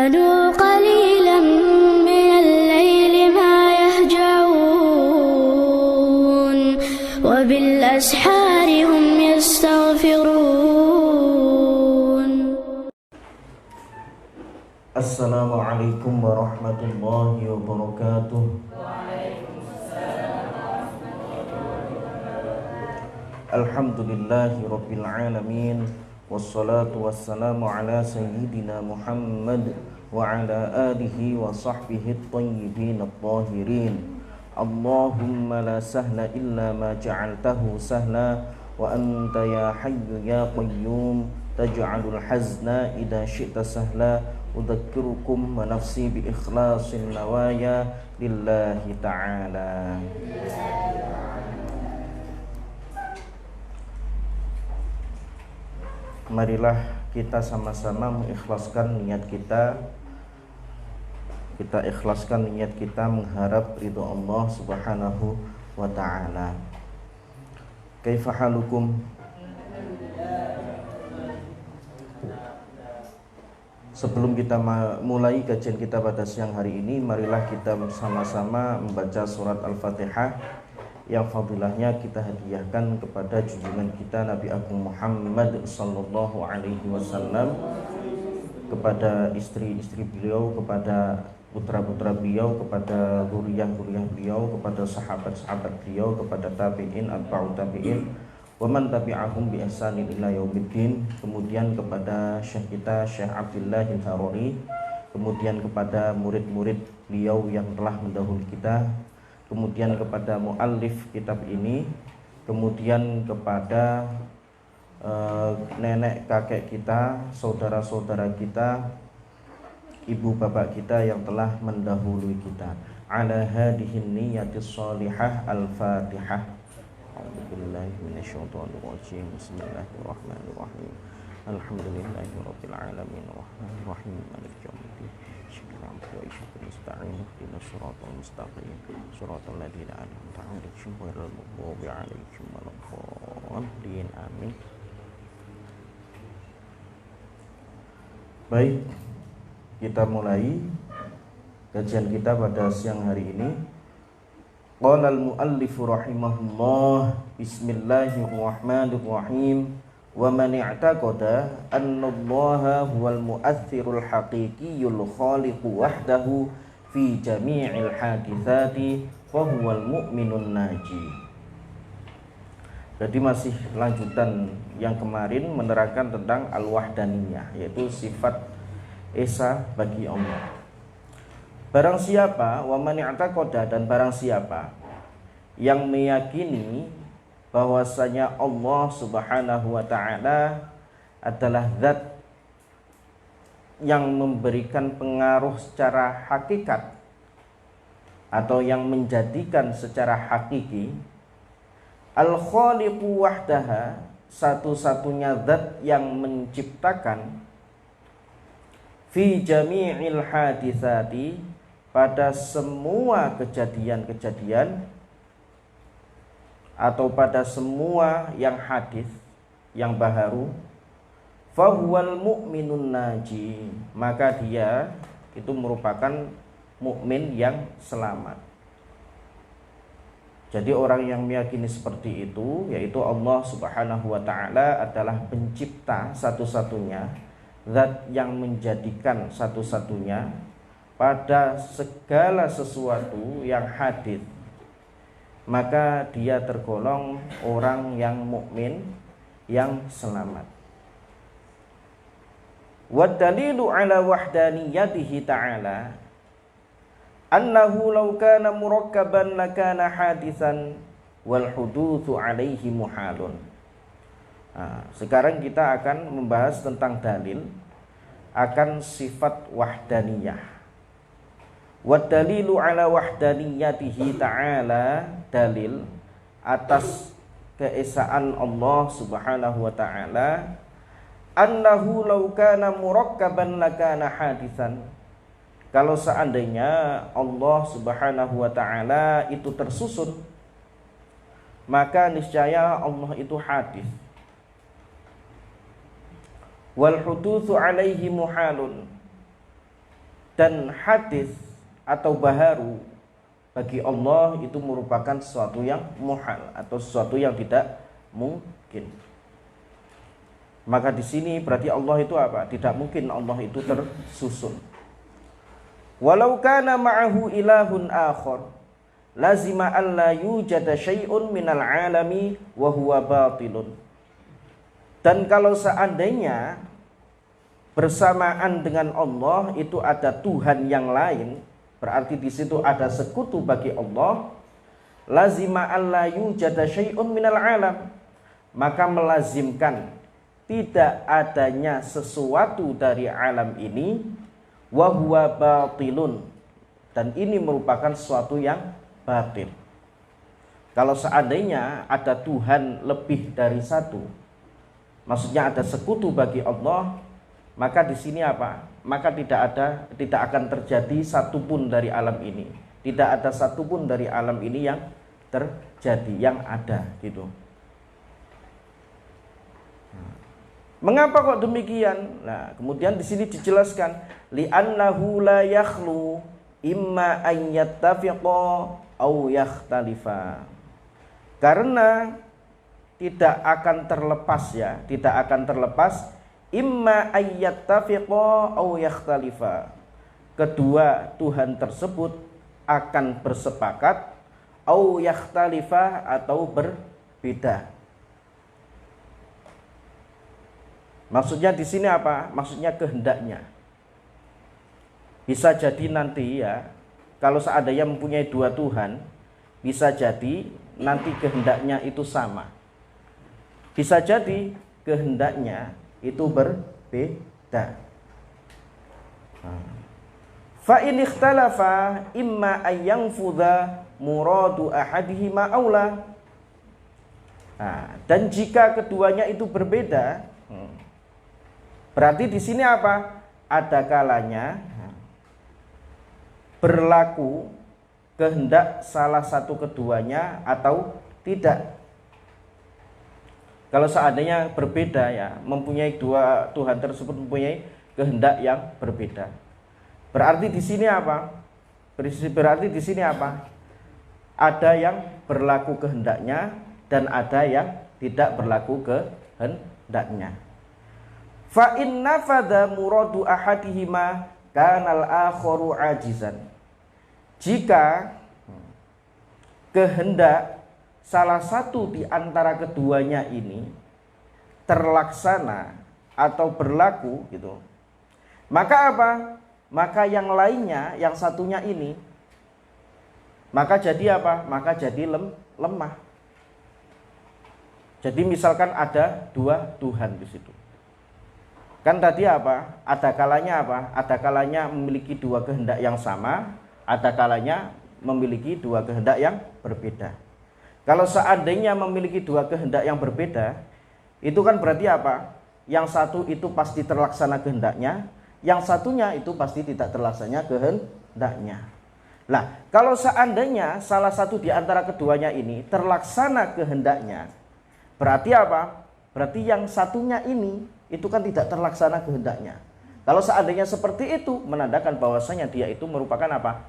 كانوا قليلا من الليل ما يهجعون وبالأسحار هم يستغفرون. Assalamualaikum warahmatullahi wabarakatuh. Alhamdulillahi rabbil alamin. Wassalatu wassalamu ala sayyidina Muhammad wa ala alihi wa sahbihi at-tayyibin at-tahirin. Allahumma la sahla illa ma ja'altahu sahla wa anta ya hayyu ya qayyum taj'alul hazna idza syi'ta sahla. Udzakirukum wa nafsi bi ikhlasin nawaya lillahi ta'ala. Marilah kita sama-sama mengikhlaskan niat kita. Kita ikhlaskan niat kita mengharap ridho Allah Subhanahu wa ta'ala. Kaifa halukum? Sebelum kita mulai kajian kita pada siang hari ini, marilah kita sama-sama membaca surat Al-Fatihah yang fadilahnya kita hadiahkan kepada junjungan kita Nabi Agung Muhammad sallallahu alaihi wasallam, kepada istri-istri beliau, kepada putra-putra beliau, kepada zuriyah-zuriyah beliau, kepada sahabat-sahabat beliau, kepada tabi'in, atba'ut tabi'in, wa man tabi'ahum bi ihsanin ila yaumiddin. Kemudian kepada syekh kita Syekh Abdullah Al-Haruri, kemudian kepada murid-murid beliau yang telah mendahului kita, kemudian kepada muallif kitab ini, kemudian kepada nenek kakek kita, saudara-saudara kita, ibu bapak kita yang telah mendahului kita. Ala hadihin niyatis shalihah. Al-Fatihah. A'udzubillahi minasyaitonir rajim. Bismillahirrahmanirrahim. Alhamdulillahirabbil alamin arrahmanir rahim maliki yaumiddin. Amin. Baik, kita mulai kajian kita pada siang hari ini. Qala al-muallif rahimahullah, bismillahirrahmanirrahim. Wa man i'taqada anna Allaha huwal mu'aththirul haqiqiyyul khaliqu wahdahu fi jami'il haditsati fa huwal mu'minun naji. Jadi masih lanjutan yang kemarin menerangkan tentang al-wahdaniyah, yaitu sifat esa bagi Allah. Barang siapa, wa man i'taqada, dan barang siapa yang meyakini bahwasanya Allah Subhanahu wa ta'ala adalah zat yang memberikan pengaruh secara hakikat atau yang menjadikan secara hakiki, al-khaliqu wahdaha, satu-satunya zat yang menciptakan, fi jami'il haditsati, pada semua kejadian-kejadian atau pada semua yang hadis, yang baharu, fahuwal mu'minun naji, maka dia itu merupakan mukmin yang selamat. Jadi orang yang meyakini seperti itu, yaitu Allah Subhanahu wa ta'ala adalah pencipta satu-satunya, zat yang menjadikan satu-satunya pada segala sesuatu yang hadis, maka dia tergolong orang yang mukmin yang selamat. Wa dalilu ala wahdaniyatihi ta'ala annahu law kana murakkaban lakana hadisan wal hudutsu alaihi muhalun. Sekarang kita akan membahas tentang dalil akan sifat wahdaniyah. Wa dalilu ala wahdaniyatihi ta'ala, dalil atas keesaan Allah Subhanahu wa ta'ala, annahu law kana murakkaban lakana hadisan, kalau seandainya Allah Subhanahu wa ta'ala itu tersusun, maka niscaya Allah itu hadis. Wal hudutsu alaihi muhalun, Dan hadis atau baharu bagi Allah itu merupakan sesuatu yang muhal atau sesuatu yang tidak mungkin. Maka di sini berarti Allah itu apa? Tidak mungkin Allah itu tersusun. Walau kana ma'ahu ilahun akhar lazima alla yujada syai'un minal alami wa huwa batilun. Dan kalau seandainya bersamaan dengan Allah itu ada Tuhan yang lain, berarti di situ ada sekutu bagi Allah. Lazima alla yujada syai'un minal alam, maka melazimkan tidak adanya sesuatu dari alam ini, wa huwa batilun, dan ini merupakan sesuatu yang batil. Kalau seandainya ada Tuhan lebih dari satu, maksudnya ada sekutu bagi Allah, maka di sini apa? Maka tidak akan terjadi satupun dari alam ini. Tidak ada satupun dari alam ini yang terjadi, yang ada gitu. Mengapa kok demikian? Nah, kemudian di sini dijelaskan li'annahu la yakhlu imma an yattafiqa aw yakhtalifa. Karena tidak akan terlepas ya, tidak akan terlepas imma ayyattafiqa aw yakhtalifa. Kedua Tuhan tersebut akan bersepakat, aw yakhtalifa, atau berbeda. Maksudnya di sini apa? Maksudnya kehendaknya. Bisa jadi nanti ya, kalau seandainya mempunyai dua Tuhan, bisa jadi nanti kehendaknya itu sama. Bisa jadi kehendaknya itu berbeda. Fa in ikhtalafa imma ayyanfudha muradu ahadihima aula. Dan jika keduanya itu berbeda, berarti di sini apa? Ada kalanya berlaku kehendak salah satu keduanya atau tidak. Kalau seandainya berbeda ya, mempunyai dua Tuhan tersebut mempunyai kehendak yang berbeda. Berarti di sini apa? Berarti di sini apa? Ada yang berlaku kehendaknya dan ada yang tidak berlaku kehendaknya. Fa in nafadha muradu ahadihima kanal akharu ajizan. Jika kehendak salah satu di antara keduanya ini terlaksana atau berlaku gitu, maka apa? Maka yang lainnya, yang satunya ini, maka jadi apa? Maka jadi lemah. Jadi misalkan ada dua Tuhan di situ. Kan tadi apa? Ada kalanya apa? Ada kalanya memiliki dua kehendak yang sama, ada kalanya memiliki dua kehendak yang berbeda. Kalau seandainya memiliki dua kehendak yang berbeda, itu kan berarti apa? Yang satu itu pasti terlaksana kehendaknya, yang satunya itu pasti tidak terlaksana kehendaknya. Nah, kalau seandainya salah satu di antara keduanya ini terlaksana kehendaknya, berarti apa? Berarti yang satunya ini itu kan tidak terlaksana kehendaknya. Kalau seandainya seperti itu, menandakan bahwasanya dia itu merupakan apa?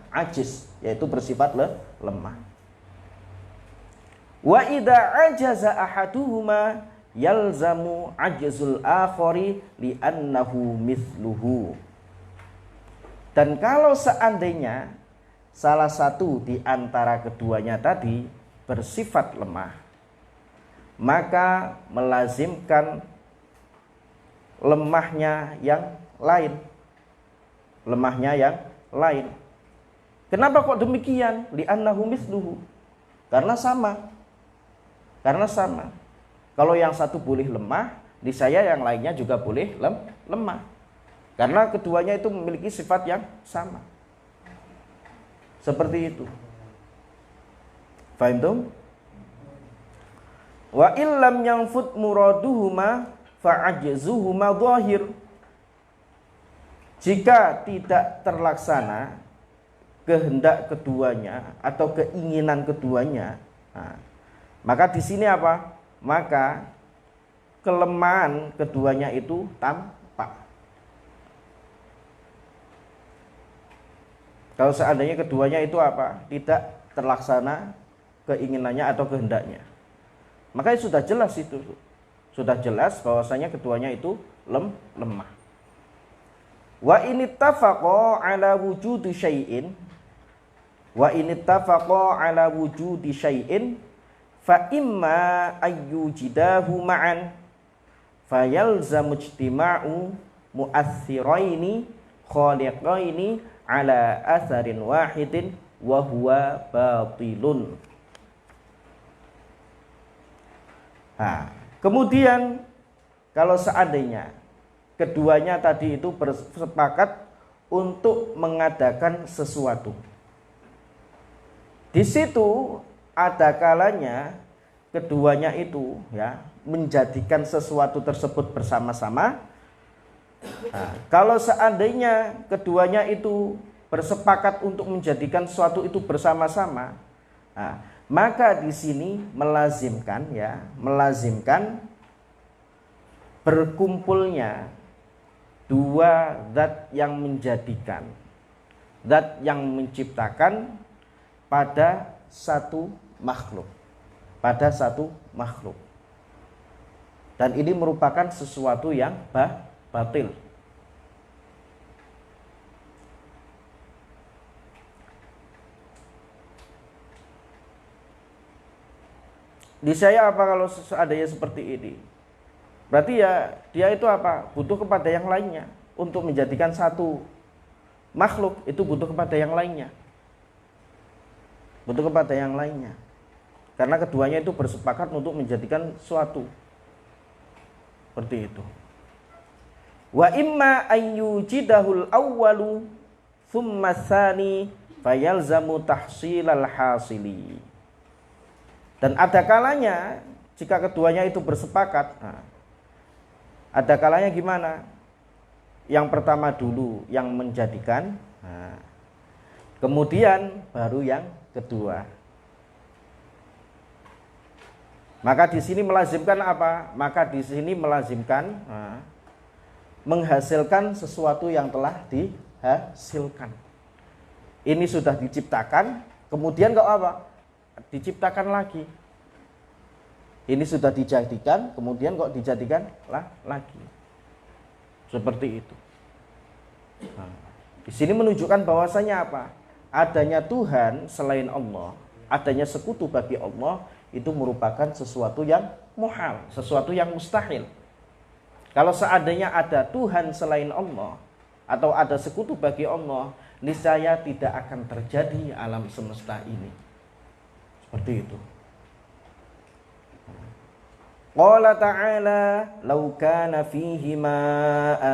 Ajiz, yaitu bersifat lemah. Wa idza ajaza ahaduhuma yalzamu ajzul akhari li'annahu mithluhu. Dan kalau seandainya salah satu di antara keduanya tadi bersifat lemah, maka melazimkan lemahnya yang lain. Lemahnya yang lain. Kenapa kok demikian? Li'annahu mithluhu. Karena sama. Karena sama. Kalau yang satu boleh lemah, di saya yang lainnya juga boleh lemah. Karena keduanya itu memiliki sifat yang sama. Seperti itu. Fahim tuh? Wa illam yanfut muraduhuma fa'ajzuhuma zahir. Jika tidak terlaksana kehendak keduanya atau keinginan keduanya, maka di sini apa? Maka kelemahan keduanya itu tampak. Kalau seandainya keduanya itu apa? Tidak terlaksana keinginannya atau kehendaknya. Makanya sudah jelas itu. Sudah jelas bahwasanya keduanya itu lemah. Wa in ittafaqa ala wujudi syai'in fa imma ayyujidahu ma'an fayalzamu ijtima'u mu'aththiraini khaliqaini ala atharin wahidin wa huwa batilun. Kemudian kalau seandainya keduanya tadi itu bersepakat untuk mengadakan sesuatu, di situ ada kalanya keduanya itu ya menjadikan sesuatu tersebut bersama-sama. Kalau seandainya keduanya itu bersepakat untuk menjadikan sesuatu itu bersama-sama, maka di sini melazimkan berkumpulnya dua zat yang menjadikan, zat yang menciptakan pada satu makhluk, dan ini merupakan sesuatu yang batil. Niscaya apa kalau seandainya seperti ini? Berarti ya dia itu apa? Butuh kepada yang lainnya. Untuk menjadikan satu makhluk itu butuh kepada yang lainnya. Karena keduanya itu bersepakat untuk menjadikan suatu. Seperti itu. Wa imma ayyujidahul awwalu thumma tsani fayalzamu tahsilal hasili. Dan ada kalanya jika keduanya itu bersepakat, ada kalanya gimana? Yang pertama dulu yang menjadikan, kemudian baru yang kedua. Maka di sini melazimkan apa? Menghasilkan sesuatu yang telah dihasilkan. Ini sudah diciptakan, kemudian kok apa? Diciptakan lagi. Ini sudah dijadikan, kemudian kok dijadikan lagi. Seperti itu. Di sini menunjukkan bahwasanya apa? Adanya Tuhan selain Allah, adanya sekutu bagi Allah itu merupakan sesuatu yang muhal, sesuatu yang mustahil. Kalau seandainya ada Tuhan selain Allah atau ada sekutu bagi Allah, niscaya tidak akan terjadi alam semesta ini. Seperti itu. Qala ta'ala law kana fihima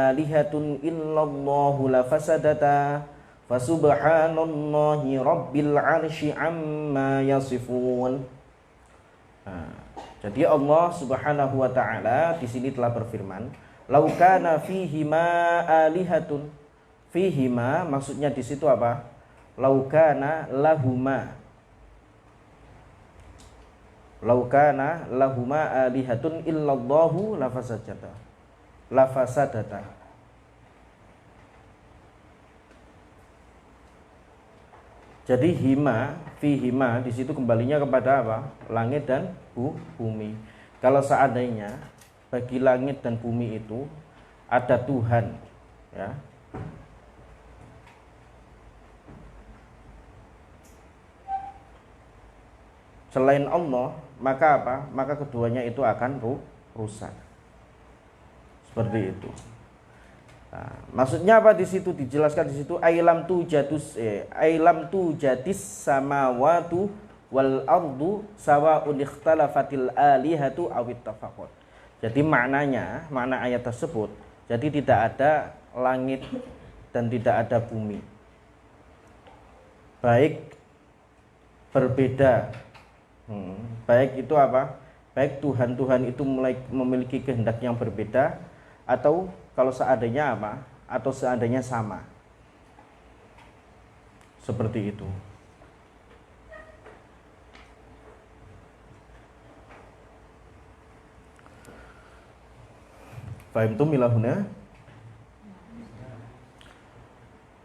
alihatun illallahu lafasadata fasubhanallahi rabbil 'arsyi amma yasifun. Jadi Allah Subhanahu wa taala di sini telah berfirman, law kana fihima alihatun. Fihima maksudnya di situ apa? Law kana lahuma. Laukana lahuma alihatun illallahu lafasadata. Jadi fihima di situ kembalinya kepada apa? Langit dan bumi. Kalau seandainya bagi langit dan bumi itu ada Tuhan, ya. Selain Allah, maka apa? Maka keduanya itu akan rusak. Seperti itu. Maksudnya apa di situ dijelaskan di situ ailam tu jadis samawatu wal ardu sawaun ikhtalafatil alihatu awit tafaqut. Jadi makna ayat tersebut, jadi tidak ada langit dan tidak ada bumi. Baik berbeda. Baik itu apa? Baik Tuhan itu memiliki kehendak yang berbeda, atau kalau seandainya apa? Atau seandainya sama. Seperti itu. Fahimtum ila huna?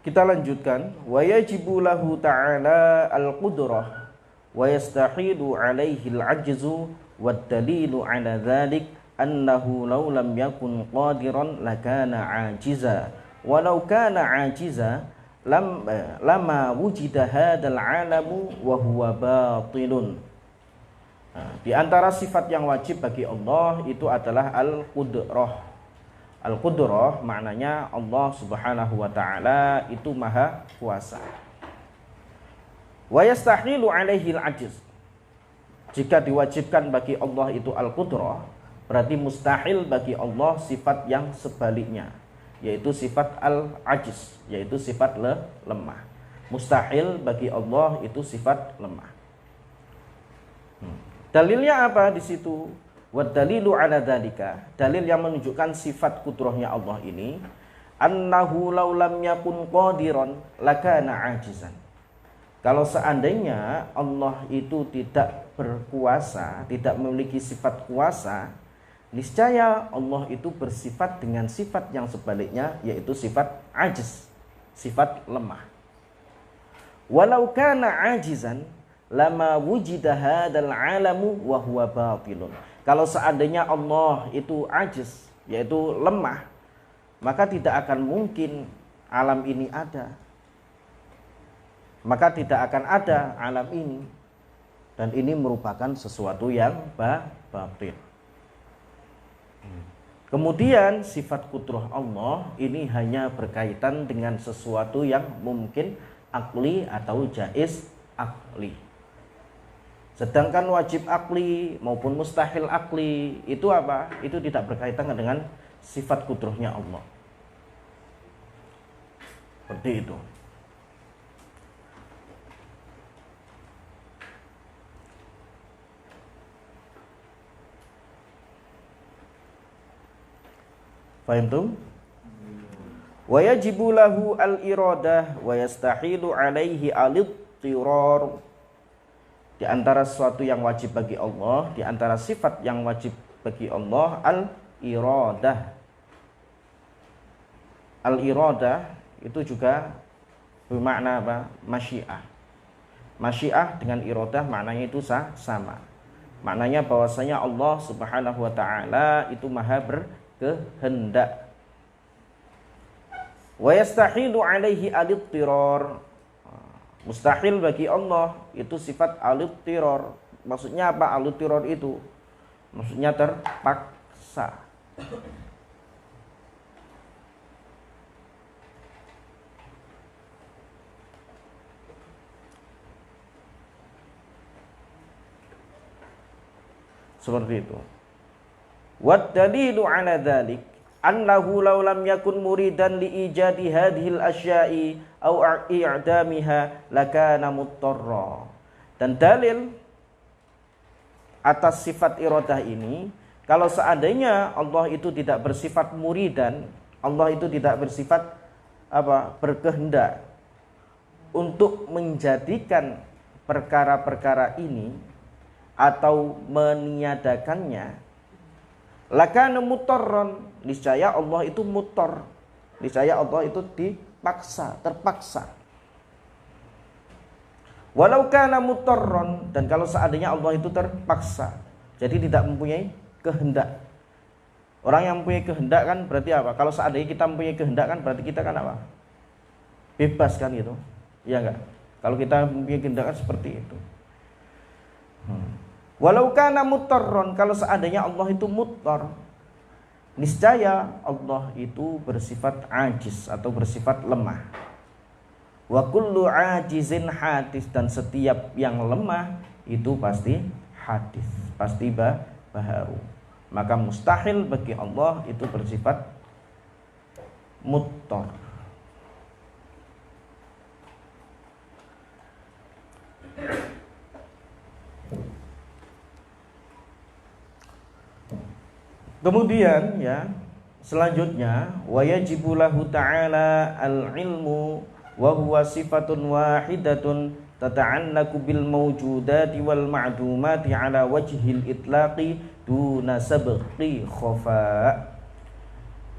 Kita lanjutkan, wa yajibu lahu ta'ala al-qudrah wa yastahilu alaihi al-'ajzu wad dalilu 'ala dzalik annahu law lam yakun qadiran lakana 'ajiza walau kana 'ajiza lama wujida hadzal 'alamu wa huwa batilun. Di antara sifat yang wajib bagi Allah itu adalah al-qudrah. Al-Qudrah maknanya Allah subhanahu wa ta'ala itu maha kuasa. Wa yastahilu alaihi al-ajiz. Jika diwajibkan bagi Allah itu Al-Qudrah, berarti mustahil bagi Allah sifat yang sebaliknya, yaitu sifat al-ajiz, yaitu sifat lemah. Mustahil bagi Allah itu sifat lemah. Dalilnya apa di situ? Wa dalilu ala dzalika, dalil yang menunjukkan sifat kudrahnya Allah ini, annahu law lam yakun qadiran lakana ajizan. Kalau seandainya Allah itu tidak berkuasa, tidak memiliki sifat kuasa, niscaya Allah itu bersifat dengan sifat yang sebaliknya, yaitu sifat ajiz, sifat lemah. Walau kana ajizan lama wujida hadzal 'alamu wa huwa batilun. Kalau seandainya Allah itu ajiz, yaitu lemah, maka tidak akan mungkin alam ini ada. Maka tidak akan ada alam ini. Dan ini merupakan sesuatu yang batil. Kemudian sifat kudrah Allah ini hanya berkaitan dengan sesuatu yang mungkin akli atau jaiz akli. Sedangkan wajib akli maupun mustahil akli itu apa? Itu tidak berkaitan dengan sifat kudrahnya Allah. Seperti itu. Fahimtum? Wa yajibu lahu al-iradah wa yastahilu alaihi al-ittirar. Di antara sesuatu yang wajib bagi Allah, di antara sifat yang wajib bagi Allah, al-iradah. Al-iradah itu juga bermakna apa? Masyiah. Masyiah dengan iradah maknanya itu sama. Maknanya bahwasanya Allah subhanahu wa ta'ala itu maha berkehendak. Wa yastahilu alaihi al-ittirar. Mustahil bagi Allah itu sifat al-ittirar. Maksudnya apa al-ittirar itu? Maksudnya terpaksa. Seperti itu. Wad dalilu ala dzalik annahu law lam yakun muridan li ijadi hadhil asya'i au i'damiha lakana muttarra. Dan dalil atas sifat iradah ini, kalau seandainya Allah itu tidak bersifat muridan, Allah itu tidak bersifat berkehendak untuk menjadikan perkara-perkara ini atau meniadakannya, lakana muttarran, niscaya Allah itu muttar, niscaya Allah itu dipaksa, terpaksa. Walau kana muttarran, dan kalau seandainya Allah itu terpaksa, jadi tidak mempunyai kehendak. Orang yang mempunyai kehendak kan berarti apa? Kalau seandainya kita mempunyai kehendak kan berarti kita kan apa? Bebas kan gitu. Iya enggak? Kalau kita mempunyai kehendak kan seperti itu. Walau kana muttarran, kalau seandainya Allah itu muttar, niscaya Allah itu bersifat ajiz atau bersifat lemah. Wa kullu ajizin hadis, dan setiap yang lemah itu pasti hadis, pasti baharu. Maka mustahil bagi Allah itu bersifat muttar. Kemudian ya, selanjutnya wa yajibu lahu ta'ala al-ilmu wa huwa sifatun wahidatun tata'allaku bil mawjudati wal ma'dumati ala wajhil itlaqi duna sabqi khafa.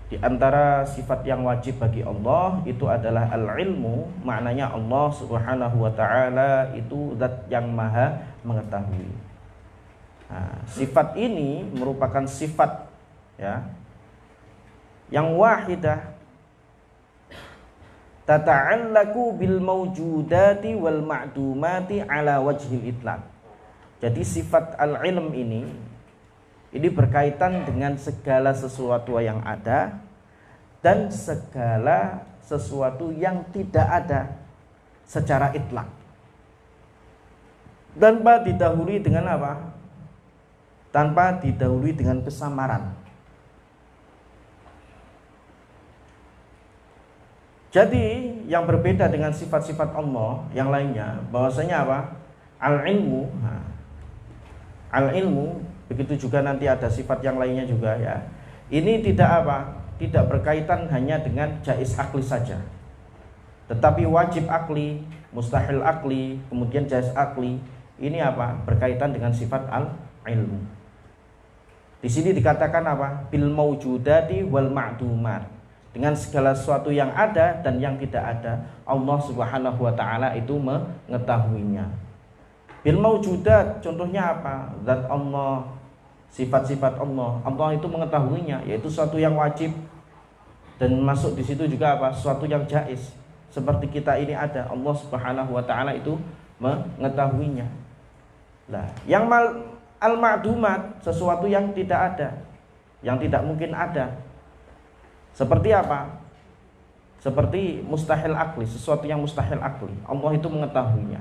Di antara sifat yang wajib bagi Allah itu adalah al-ilmu, maknanya Allah Subhanahu wa taala itu zat yang maha mengetahui. Nah, sifat ini merupakan sifat ya yang wahidah, tata'allaku bil mawjudati wal ma'dumati ala wajhil itlaq. Jadi sifat al-ilm ini berkaitan dengan segala sesuatu yang ada dan segala sesuatu yang tidak ada secara itlak. Tanpa didahului dengan apa? Tanpa didahului dengan kesamaran. Jadi yang berbeda dengan sifat-sifat Allah yang lainnya, bahwasanya apa? Al-ilmu. Al-ilmu, begitu juga nanti ada sifat yang lainnya juga ya. Ini tidak apa? Tidak berkaitan hanya dengan jaiz akli saja, tetapi wajib akli, mustahil akli, kemudian jaiz akli. Ini apa? Berkaitan dengan sifat al-ilmu. Di sini dikatakan apa? Bil maujudati wal ma'dumat. Dengan segala sesuatu yang ada dan yang tidak ada, Allah Subhanahu wa taala itu mengetahuinya. Bil maujudat, contohnya apa? Zat Allah, sifat-sifat Allah. Allah itu mengetahuinya, yaitu sesuatu yang wajib. Dan masuk di situ juga apa? Sesuatu yang jaiz. Seperti kita ini ada, Allah Subhanahu wa taala itu mengetahuinya. Nah, yang al-ma'dumat, sesuatu yang tidak ada, yang tidak mungkin ada. Seperti apa? Seperti mustahil akli, sesuatu yang mustahil akli. Allah itu mengetahuinya.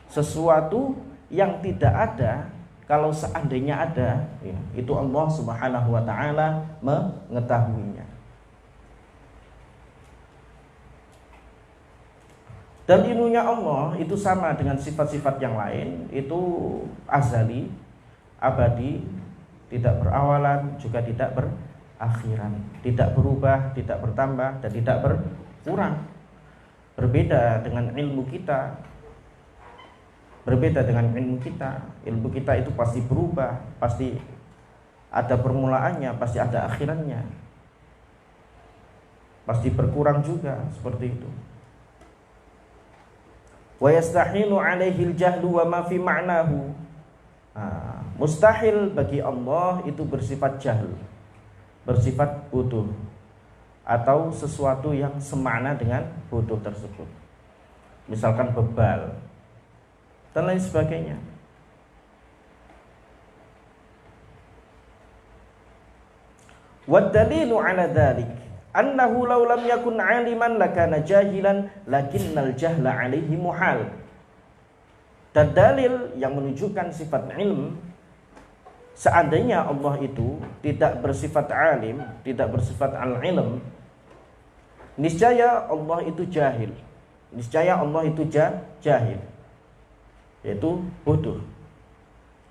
Sesuatu yang tidak ada, kalau seandainya ada ya, itu Allah Subhanahu wa taala mengetahuinya. Dan ilmunya Allah itu sama dengan sifat-sifat yang lain, itu azali, abadi, tidak berawalan, juga tidak berakhiran, tidak berubah, tidak bertambah, dan tidak berkurang. Berbeda dengan ilmu kita. Berbeda dengan ilmu kita. Ilmu kita itu pasti berubah, pasti ada permulaannya, pasti ada akhirannya, pasti berkurang juga, seperti itu. Wa yastahilu alaihil jahlu wa ma fi ma'nahu. Mustahil bagi Allah itu bersifat jahl, bersifat bodoh, atau sesuatu yang semakna dengan bodoh tersebut. Misalkan bebal dan lain sebagainya. Wad dalilu ala dzalik annahu law lam yakun aliman lakana jahilan lakinnal jahla alaihi muhal. Dan dalil yang menunjukkan sifat ilm, seandainya Allah itu tidak bersifat alim, tidak bersifat al-ilm, niscaya Allah itu jahil. Niscaya Allah itu jahil, yaitu bodoh.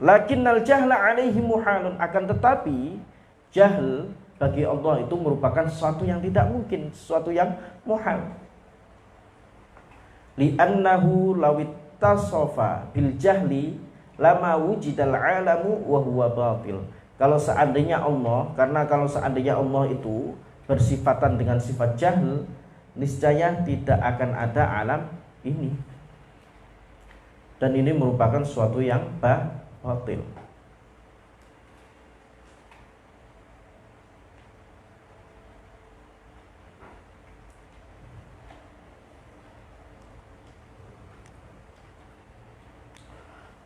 Lakinnal jahla alaihi muhalun, akan tetapi jahl bagi Allah itu merupakan sesuatu yang tidak mungkin, sesuatu yang muhal. Li'annahu lawittasofa bil jahli lama wujidal alamu wa huwa batil. Kalau seandainya Allah, karena kalau seandainya Allah itu bersifatan dengan sifat jahl, niscaya tidak akan ada alam ini. Dan ini merupakan sesuatu yang batil.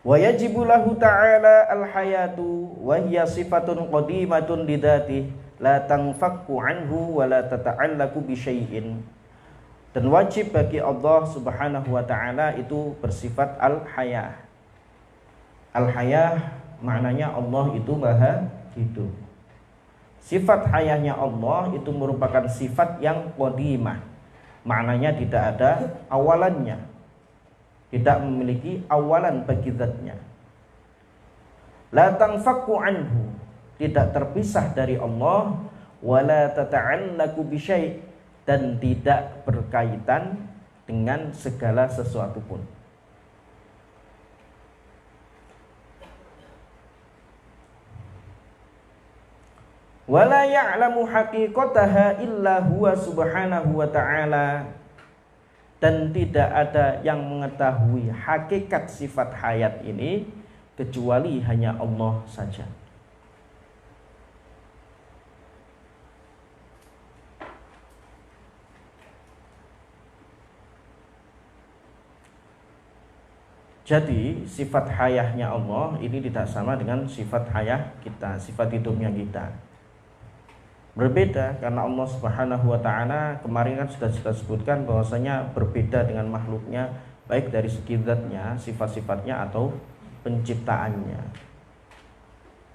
Wa yajibu lahu ta'ala al-hayatu wa hiya sifatun qadimatun lidzatihi la tanfakku anhu wa la tata'allaqu bi syai'in. Dan wajib bagi Allah Subhanahu wa taala itu bersifat al-hayah. Al-hayah maknanya Allah itu maha hidup. Sifat hayahnya Allah itu merupakan sifat yang qadimah. Maknanya tidak ada awalannya, tidak memiliki awalan bagi zatnya. La tanfakku anhu, tidak terpisah dari Allah, wala tata'allaqu bi syai', dan tidak berkaitan dengan segala sesuatu pun. Wala ya'lamu haqiqataha illa huwa subhanahu wa ta'ala. Dan tidak ada yang mengetahui hakikat sifat hayat ini kecuali hanya Allah saja. Jadi sifat hayahnya Allah ini tidak sama dengan sifat hayah kita, sifat hidupnya kita. Berbeda karena Allah Subhanahu wa taala kemarin kan sudah kita sebutkan bahwasanya berbeda dengan makhluknya baik dari segi zatnya, sifat-sifatnya atau penciptaannya.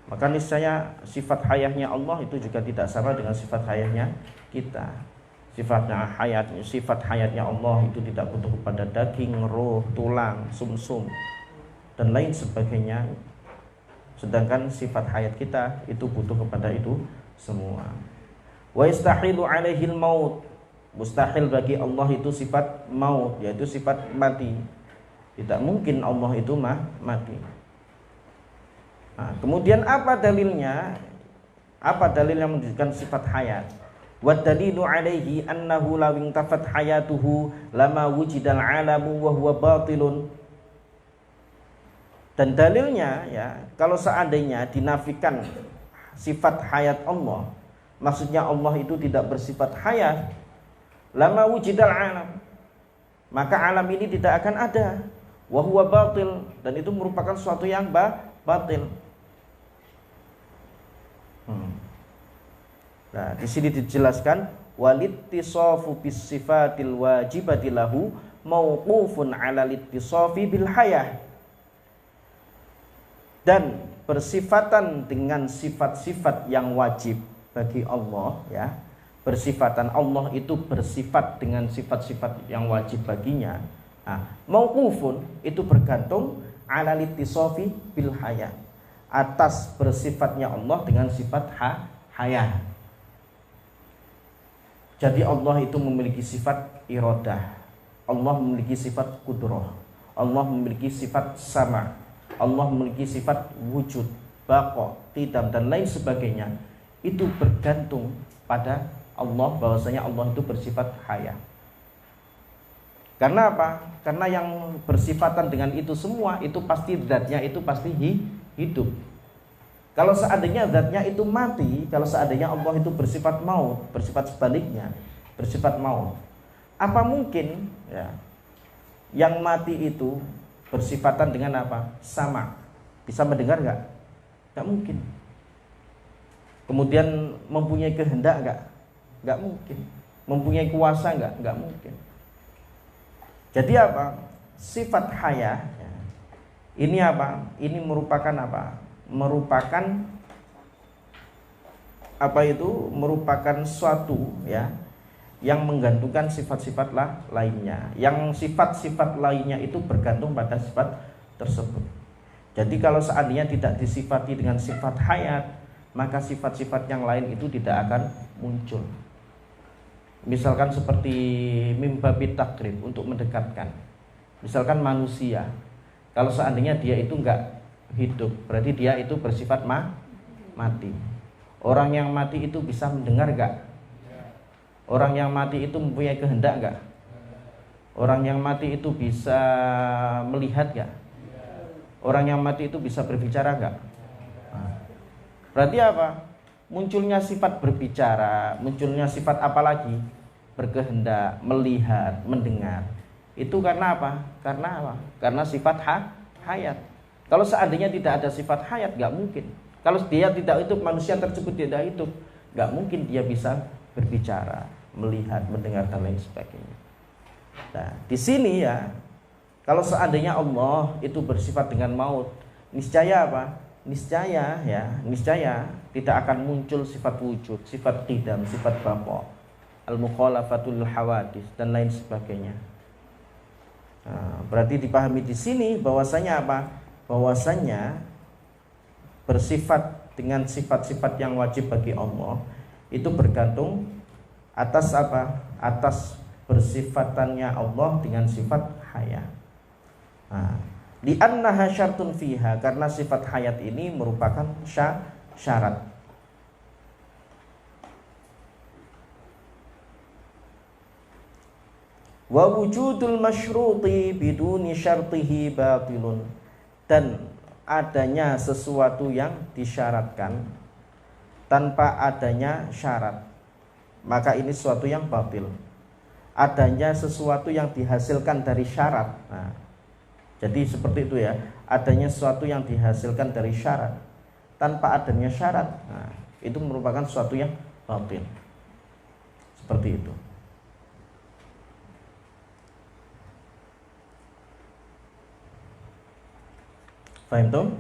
Maka niscaya sifat hayahnya Allah itu juga tidak sama dengan sifat hayahnya kita. Sifat hayatnya Allah itu tidak butuh kepada daging, roh, tulang, sumsum dan lain sebagainya. Sedangkan sifat hayat kita itu butuh kepada itu semua. Wa yastahilu alaihil maut. Mustahil bagi Allah itu sifat maut, yaitu sifat mati. Tidak mungkin Allah itu mati. Nah, kemudian apa dalilnya? Apa dalil yang menunjukkan sifat hayat? Wa dalilu alaihi annahu law intafat hayatuhu lama wujidal alamu wa huwa batilun. Dan dalilnya ya, kalau seandainya dinafikan sifat hayat Allah, maksudnya Allah itu tidak bersifat hayat, lama wujidal alam, maka alam ini tidak akan ada, wa huwa batil, dan itu merupakan suatu yang batil. Nah, di sini dijelaskan walittisafu bis sifatil wajibati lahu mauqufun 'ala littisafi bil hayah. Dan bersifatan dengan sifat-sifat yang wajib bagi Allah ya. Bersifatan Allah itu bersifat dengan sifat-sifat yang wajib baginya. Nah, mauqufun itu bergantung 'ala littisafi bil hayah. Atas bersifatnya Allah dengan sifat hayah. Jadi Allah itu memiliki sifat iradah, Allah memiliki sifat qudrah, Allah memiliki sifat sama, Allah memiliki sifat wujud, baqa, qidam dan lain sebagainya. Itu bergantung pada Allah, bahwasanya Allah itu bersifat hayah. Karena apa? Karena yang bersifatan dengan itu semua itu pasti zatnya itu pasti hidup. Kalau seandainya zatnya itu mati, kalau seandainya Allah itu bersifat maut, bersifat sebaliknya, bersifat maut, apa mungkin ya yang mati itu bersifatan dengan apa? Sama. Bisa mendengar nggak? Nggak mungkin. Kemudian mempunyai kehendak nggak? Nggak mungkin. Mempunyai kuasa nggak? Nggak mungkin. Jadi apa? Sifat hayah ya, ini apa? Ini merupakan apa? Merupakan apa itu? Merupakan suatu ya yang menggantungkan sifat-sifat lainnya. Yang sifat-sifat lainnya itu bergantung pada sifat tersebut. Jadi kalau seandainya tidak disifati dengan sifat hayat, maka sifat-sifat yang lain itu tidak akan muncul. Misalkan seperti mimbabit takrib, untuk mendekatkan. Misalkan manusia, kalau seandainya dia itu enggak hidup, berarti dia itu bersifat mati. Orang yang mati itu bisa mendengar enggak? Orang yang mati itu mempunyai kehendak enggak? Orang yang mati itu bisa melihat enggak? Orang yang mati itu bisa berbicara enggak? Berarti apa? Munculnya sifat berbicara, munculnya sifat apa lagi? Berkehendak, melihat, mendengar. Itu karena apa? Karena apa? Karena sifat hayat. Kalau seandainya tidak ada sifat hayat, nggak mungkin. Kalau dia tidak hidup, manusia tersebut tidak hidup, nggak mungkin dia bisa berbicara, melihat, mendengar dan lain sebagainya. Nah, di sini ya, kalau seandainya Allah itu bersifat dengan maut, niscaya apa? Niscaya tidak akan muncul sifat wujud, sifat qidam, sifat baqa, al-mukhalafatul hawadits dan lain sebagainya. Nah, berarti dipahami di sini bahwasanya apa? Bahwasanya bersifat dengan sifat-sifat yang wajib bagi Allah itu bergantung atas apa? Atas bersifatannya Allah dengan sifat hayat. Nah, li'annaha syartun fiha, karena sifat hayat ini merupakan syarat. Wa wujudul masyruti biduni syartihi batilun, dan adanya sesuatu yang disyaratkan tanpa adanya syarat, maka ini sesuatu yang batil. Adanya sesuatu yang dihasilkan dari syarat. Nah, jadi seperti itu ya, adanya sesuatu yang dihasilkan dari syarat tanpa adanya syarat, nah, itu merupakan sesuatu yang batil. Seperti itu. Fahimtum?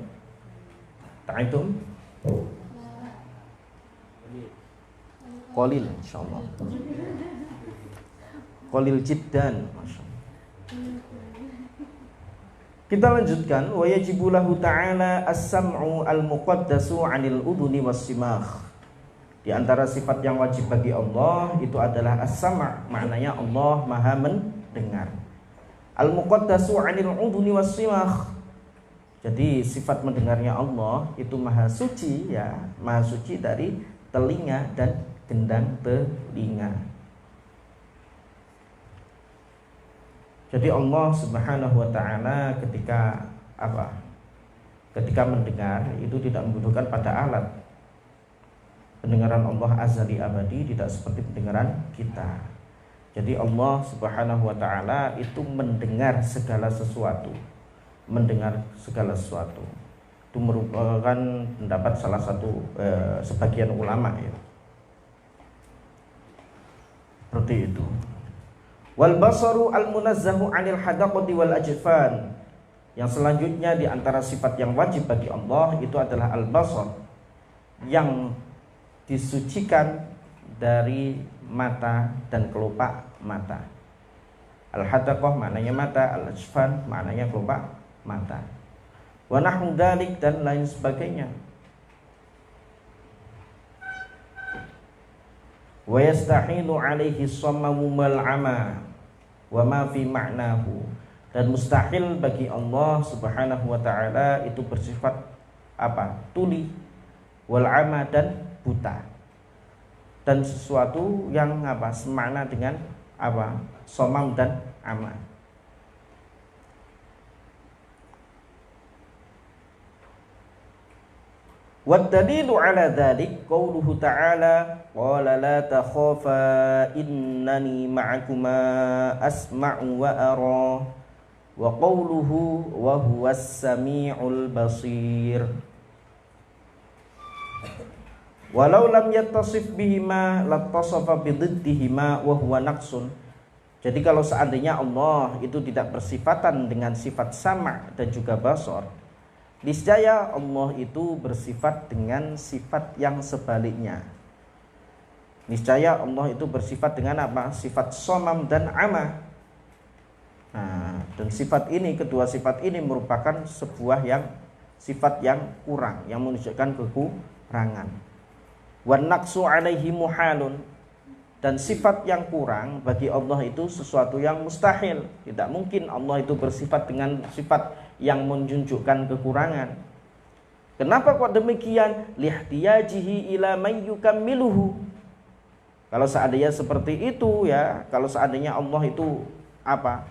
Ta'aitum? Qalil insyaallah. Qalil jiddan, masyaallah. Kita lanjutkan, wa yajibu lahu ta'ala as-sam'u al-muqaddasu 'anil udhuni was-simakh. Di antara sifat yang wajib bagi Allah itu adalah as-sam', maknanya Allah Maha mendengar. Al-muqaddasu 'anil udhuni was-simakh. Jadi sifat mendengarnya Allah itu maha suci ya, maha suci dari telinga dan gendang telinga. Jadi Allah Subhanahu wa taala ketika apa? Ketika mendengar itu tidak membutuhkan pada alat. Pendengaran Allah azali abadi, tidak seperti pendengaran kita. Jadi Allah Subhanahu wa taala itu mendengar segala sesuatu. Mendengar segala sesuatu. Itu merupakan pendapat salah satu sebagian ulama ya. Seperti itu. Wal basaru al munazzahu 'anil hadaqati wal ajfan. Yang selanjutnya di antara sifat yang wajib bagi Allah itu adalah al basar, yang disucikan dari mata dan kelopak mata. Al hadaqah maknanya mata, al ajfan maknanya kelopak mata. Wa nahwu dzalik, dan lain sebagainya. Wa yastahilu alaihi shammu wal ama wa ma fi ma'nahu, dan mustahil bagi Allah Subhanahu wa taala itu bersifat apa? Tuli, wal ama, dan buta, dan sesuatu yang apa? Semakna dengan apa? Somam dan ama. Waddalilu ala dzalik qauluhu ta'ala qala la takhafa innani ma'akuma asma'u wa ara, wa qauluhu wa huwas sami'ul basir. Walau lam yattasif bihima lattasafa bididdihima wa huwa naqsun. Jadi kalau seandainya Allah itu tidak bersifatan dengan sifat sama' dan juga basar, niscaya Allah itu bersifat dengan sifat yang sebaliknya. Niscaya Allah itu bersifat dengan apa? Sifat somam dan ama. Nah, dan sifat ini, kedua sifat ini merupakan sebuah sifat yang kurang, yang menunjukkan kekurangan. Wan naqsu alaihi muhalun, dan sifat yang kurang bagi Allah itu sesuatu yang mustahil. Tidak mungkin Allah itu bersifat dengan sifat yang menunjukkan kekurangan. Kenapa kok demikian? Lihtiyajihi ila may yukammiluhu. Kalau seandainya seperti itu ya, kalau seandainya Allah itu apa?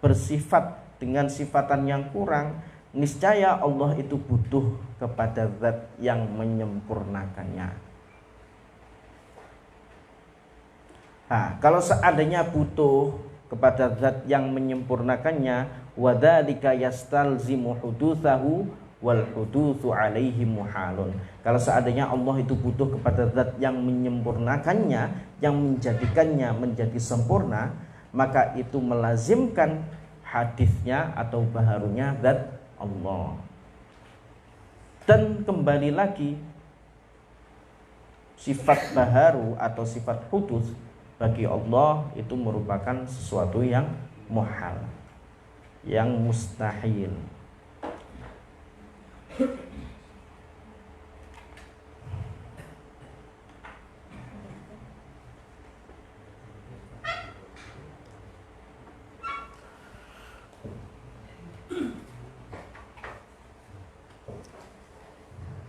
Bersifat dengan sifatan yang kurang, niscaya Allah itu butuh kepada zat yang menyempurnakannya. Nah, kalau seandainya butuh kepada zat yang menyempurnakannya, wadzalika yastalzimu hudutsahu wal hudutsu alaihi muhalun. Kalau seandainya Allah itu butuh kepada zat yang menyempurnakannya, yang menjadikannya menjadi sempurna, maka itu melazimkan hadisnya atau baharunya zat Allah. Dan kembali lagi, sifat baharu atau sifat hudus bagi Allah itu merupakan sesuatu yang muhal, yang mustahil.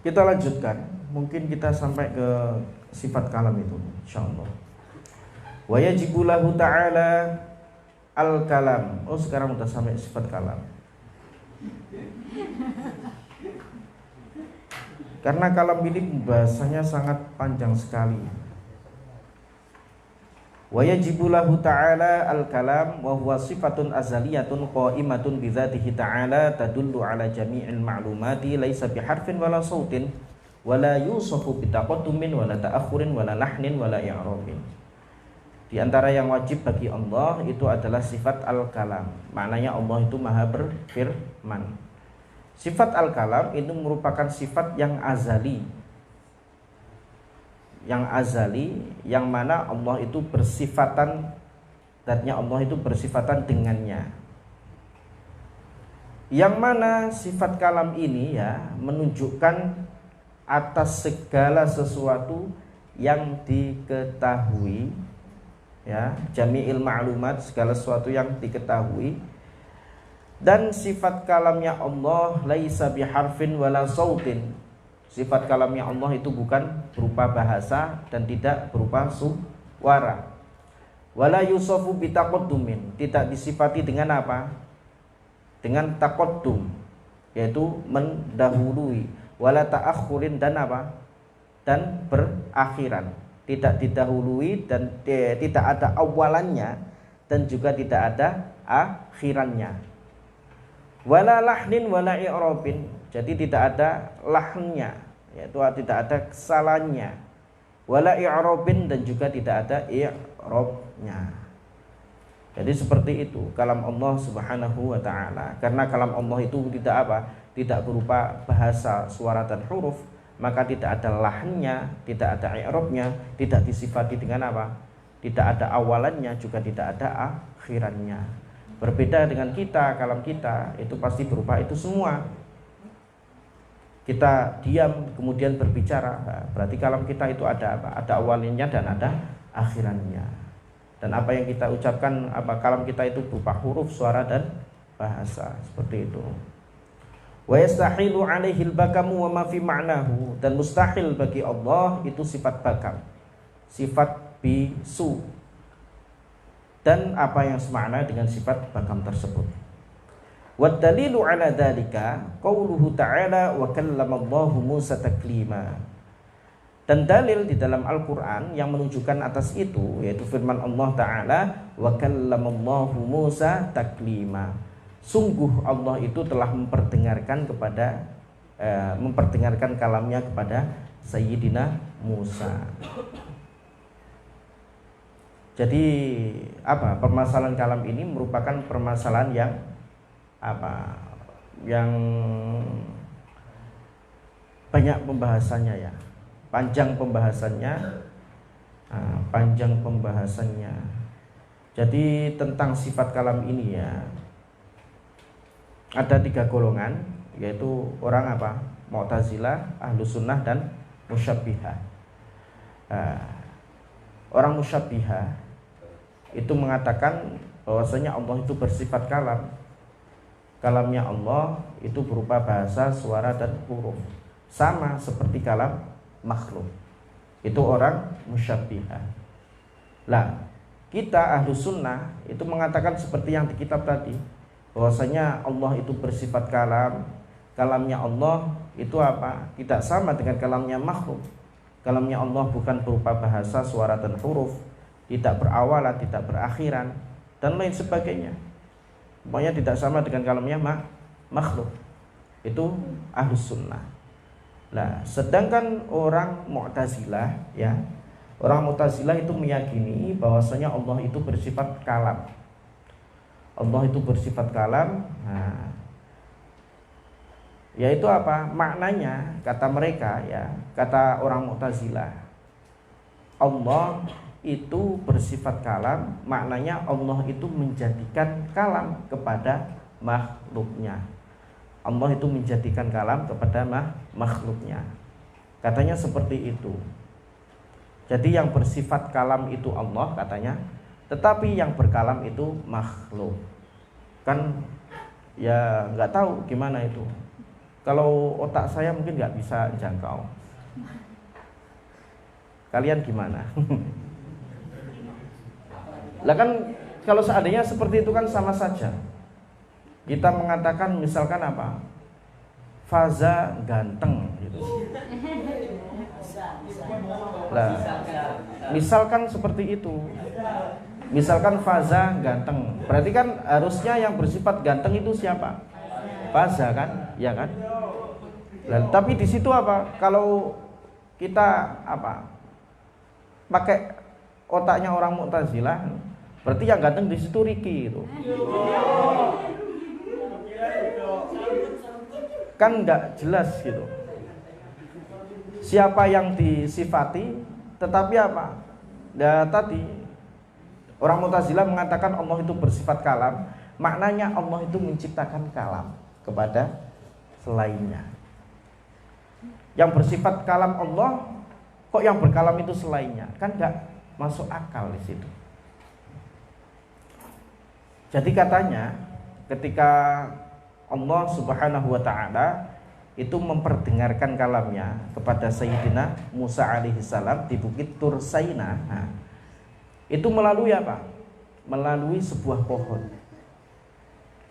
Kita lanjutkan, mungkin kita sampai ke sifat kalam itu insyaallah. Wa yajibu lahu ta'ala al-kalam. Oh, sekarang udah sampai sifat kalam. Karena kalam ini bahasanya sangat panjang sekali. Wa yajibu lahu ta'ala al-kalam wa huwa sifatun azaliyatun qa'imatun bi dzatihi ta'ala tadullu ala jami'il ma'lumati laisa biharfin wala sautin wala yusafu bi taqaddumin wala ta'akhurin wala lahnin wala i'rabin. Di antara yang wajib bagi Allah itu adalah sifat al-kalam. Maknanya Allah itu Maha berfirman. Sifat al-kalam itu merupakan sifat yang azali. Yang azali, yang mana Allah itu bersifatan, zatnya Allah itu bersifatan dengannya. Yang mana sifat kalam ini ya menunjukkan atas segala sesuatu yang diketahui, ya, jami'il ma'lumat, segala sesuatu yang diketahui. Dan sifat kalamnya Allah laisa biharfin wala sautin. Sifat kalamnya Allah itu bukan berupa bahasa dan tidak berupa suara. Wala yusafu bitaqaddumin, tidak disifati dengan apa? Dengan taqaddum, yaitu mendahului. Wala ta'akhurin, dan apa? Dan berakhiran. Tidak didahului dan tidak ada awalannya dan juga tidak ada akhirannya. Wala lahnin wala i'rabin, jadi tidak ada lahnnya, yaitu tidak ada kesalahannya. Wala i'rabin, dan juga tidak ada i'rabnya. Jadi seperti itu kalam Allah Subhanahu wa taala. Karena kalam Allah itu tidak apa? Tidak berupa bahasa, suara dan huruf, maka tidak ada lahnnya, tidak ada i'rabnya, tidak disifati dengan apa? Tidak ada awalannya, juga tidak ada akhirannya. Berbeda dengan kita, kalam kita itu pasti berupa itu semua. Kita diam kemudian berbicara, berarti kalam kita itu ada apa? Ada awalnya dan ada akhirannya. Dan apa yang kita ucapkan, apa kalam kita itu berupa huruf, suara dan bahasa, seperti itu. Wa yastahilu alaihi al-bakamu wa ma fi ma'nahu, dan mustahil bagi Allah itu sifat bakam, sifat bisu, dan apa yang semakna dengan sifat bakam tersebut. Wa dalilu ala dzalika qauluhu ta'ala wa kallamallahu Musa taklima. Dan dalil di dalam Al-Qur'an yang menunjukkan atas itu yaitu firman Allah Ta'ala wa kallamallahu Musa taklima. Sungguh Allah itu telah memperdengarkan kalamnya kepada Sayyidina Musa. Jadi apa? Permasalahan kalam ini merupakan permasalahan yang apa? Yang banyak pembahasannya ya. Panjang pembahasannya. Jadi tentang sifat kalam ini ya, ada 3 golongan, yaitu orang apa? Mu'tazilah, Ahlus Sunnah, dan Musyabbihah. Orang Musyabbihah itu mengatakan bahwasanya Allah itu bersifat kalam. Kalamnya Allah itu berupa bahasa, suara, dan huruf, sama seperti kalam makhluk. Itu orang Musyabbihah. Lah, kita Ahlus Sunnah itu mengatakan seperti yang di kitab tadi, bahwasanya Allah itu bersifat kalam. Kalamnya Allah itu apa? Tidak sama dengan kalamnya makhluk. Kalamnya Allah bukan berupa bahasa, suara, dan huruf, tidak berawalan, tidak berakhiran, dan lain sebagainya. Pokoknya tidak sama dengan kalamnya makhluk. Itu Ahlus Sunnah. Nah, sedangkan orang Mu'tazilah ya, orang Mu'tazilah itu meyakini bahwasanya Allah itu bersifat kalam. Allah itu bersifat kalam. Nah, yaitu apa? Maknanya kata mereka ya, kata orang Mu'tazilah, Allah itu bersifat kalam, maknanya Allah itu menjadikan kalam kepada makhluknya. Allah itu menjadikan kalam kepada makhluknya. Katanya seperti itu. Jadi yang bersifat kalam itu Allah katanya, tetapi yang berkalam itu makhluk. Kan ya nggak tahu gimana itu. Kalau otak saya mungkin nggak bisa jangkau. Kalian gimana? Lah kan kalau seandainya seperti itu kan sama saja. Kita mengatakan misalkan apa? Faza ganteng gitu. Lah, misalkan seperti itu. Misalkan Faza ganteng. Berarti kan harusnya yang bersifat ganteng itu siapa? Faza kan? Ya kan? Lah, tapi di situ apa? Kalau kita apa? Pakai otaknya orang Mu'tazilah, berarti yang ganteng di situ Riki itu. Kan nggak jelas gitu. Siapa yang disifati, tetapi apa? Ya tadi orang Mu'tazilah mengatakan Allah itu bersifat kalam, maknanya Allah itu menciptakan kalam kepada selainnya. Yang bersifat kalam Allah, kok yang berkalam itu selainnya? Kan nggak masuk akal di situ. Jadi katanya ketika Allah Subhanahu wa taala itu memperdengarkan kalamnya kepada Sayyidina Musa alaihi salam di Bukit Tur Saina. Nah, itu melalui apa? Melalui sebuah pohon.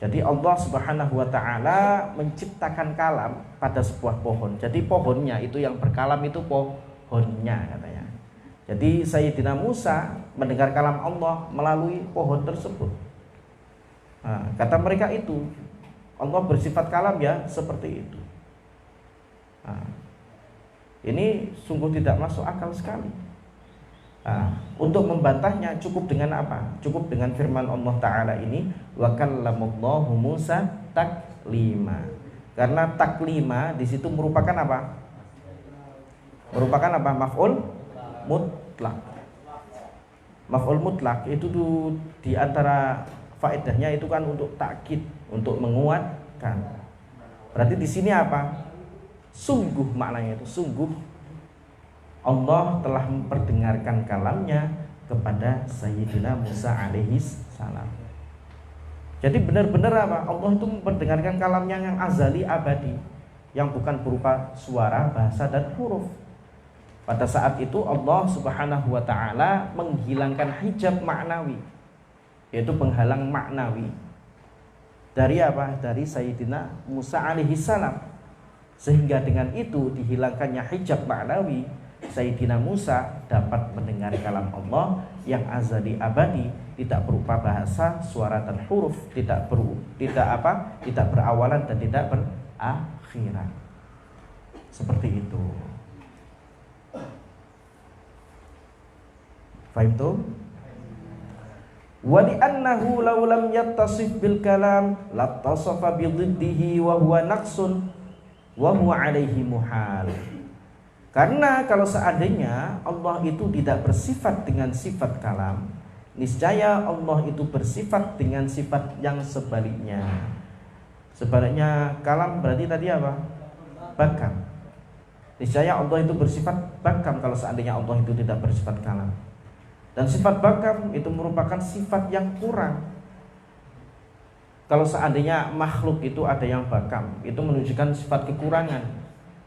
Jadi Allah Subhanahu wa taala menciptakan kalam pada sebuah pohon. Jadi pohonnya itu yang berkalam itu pohonnya katanya. Jadi Sayyidina Musa mendengar kalam Allah melalui pohon tersebut. Nah, kata mereka itu Allah bersifat kalam ya seperti itu. Nah, ini sungguh tidak masuk akal sekali. Nah, untuk membantahnya cukup dengan apa? Cukup dengan firman Allah Ta'ala ini, wa kallamallahu Musa taklima. Karena taklima di situ merupakan apa? Merupakan apa? Maf'ul mutlak. Maf'ul mutlak itu tuh di antara faedahnya itu kan untuk takkid, untuk menguatkan. Berarti di sini apa? Sungguh maknanya itu sungguh Allah telah memperdengarkan kalamnya kepada Sayyidina Musa alaihi salam. Jadi benar-benar apa? Allah itu memperdengarkan kalamnya yang azali abadi, yang bukan berupa suara, bahasa dan huruf. Pada saat itu Allah Subhanahu wa taala menghilangkan hijab maknawi, yaitu penghalang maknawi dari apa? Dari Sayyidina Musa alaihi salam. Sehingga dengan itu dihilangkannya hijab maknawi, Sayyidina Musa dapat mendengar kalam Allah yang azali abadi, tidak berupa bahasa, suara dan huruf, tidak berawalan dan tidak berakhiran. Seperti itu. Fahim tuh? Wa li'annahu law lam yattasif bil kalam lattasafa bi dhiddihi wa huwa naqsun wa huwa alaihi muhal. Karena kalau seandainya Allah itu tidak bersifat dengan sifat kalam, niscaya Allah itu bersifat dengan sifat yang sebaliknya. Sebaliknya kalam berarti tadi apa? Bakam. Niscaya Allah itu bersifat bakam kalau seandainya Allah itu tidak bersifat kalam. Dan sifat bakam itu merupakan sifat yang kurang. Kalau seandainya makhluk itu ada yang bakam, itu menunjukkan sifat kekurangan.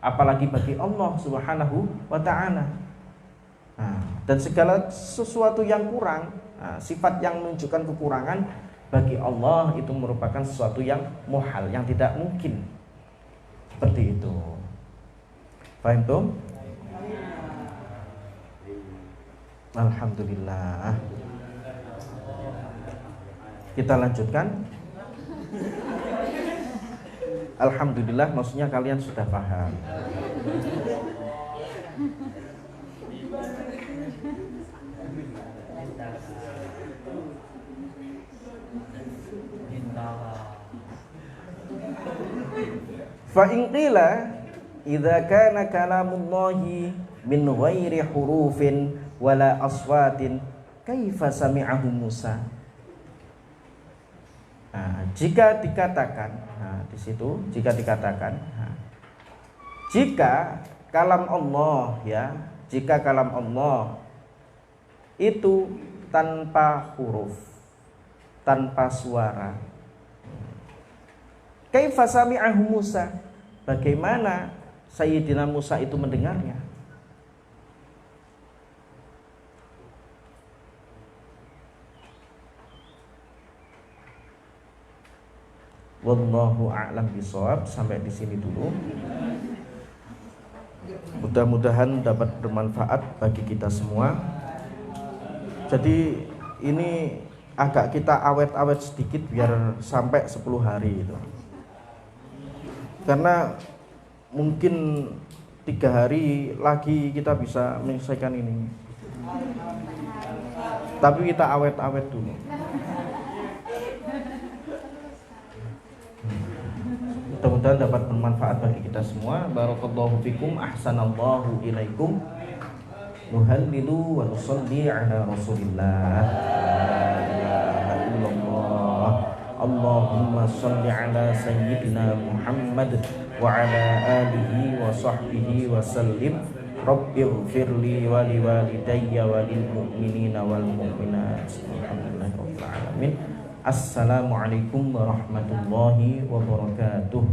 Apalagi bagi Allah Subhanahu wa ta'ala. Nah, dan segala sesuatu yang kurang, sifat yang menunjukkan kekurangan bagi Allah itu merupakan sesuatu yang muhal, yang tidak mungkin. Seperti itu. Paham tuh? Alhamdulillah. Kita lanjutkan. Alhamdulillah, maksudnya kalian sudah paham. Fa in qila idza kana kalamullahi min ghairi hurufin wala aswatin kaifa sami'ahu Musa. Nah, jika dikatakan, di situ jika dikatakan, jika kalam Allah ya, jika kalam Allah itu tanpa huruf, tanpa suara, kaifa sami'ahu Musa, bagaimana Sayyidina Musa itu mendengarnya? Wallahu a'lam bishawab. Sampai di sini dulu. Mudah-mudahan dapat bermanfaat bagi kita semua. Jadi ini agak kita awet-awet sedikit biar sampai 10 hari itu. Karena mungkin 3 hari lagi kita bisa menyelesaikan ini. Tapi kita awet-awet dulu. Mudah-mudahan dapat bermanfaat bagi kita semua. Barakallahu fikum, ahsanallahu ilaikum. Nuhallilu wa nusalli ala Rasulillah. La ilaha illallah. Allahumma salli ala sayyidina Muhammad wa ala alihi wa sahbihi wa sallim. Rabbighfirli wa liwalidayya wa lil mu'minina wal mu'minat. Alhamdulillahirabbil alamin. Assalamualaikum warahmatullahi wabarakatuh.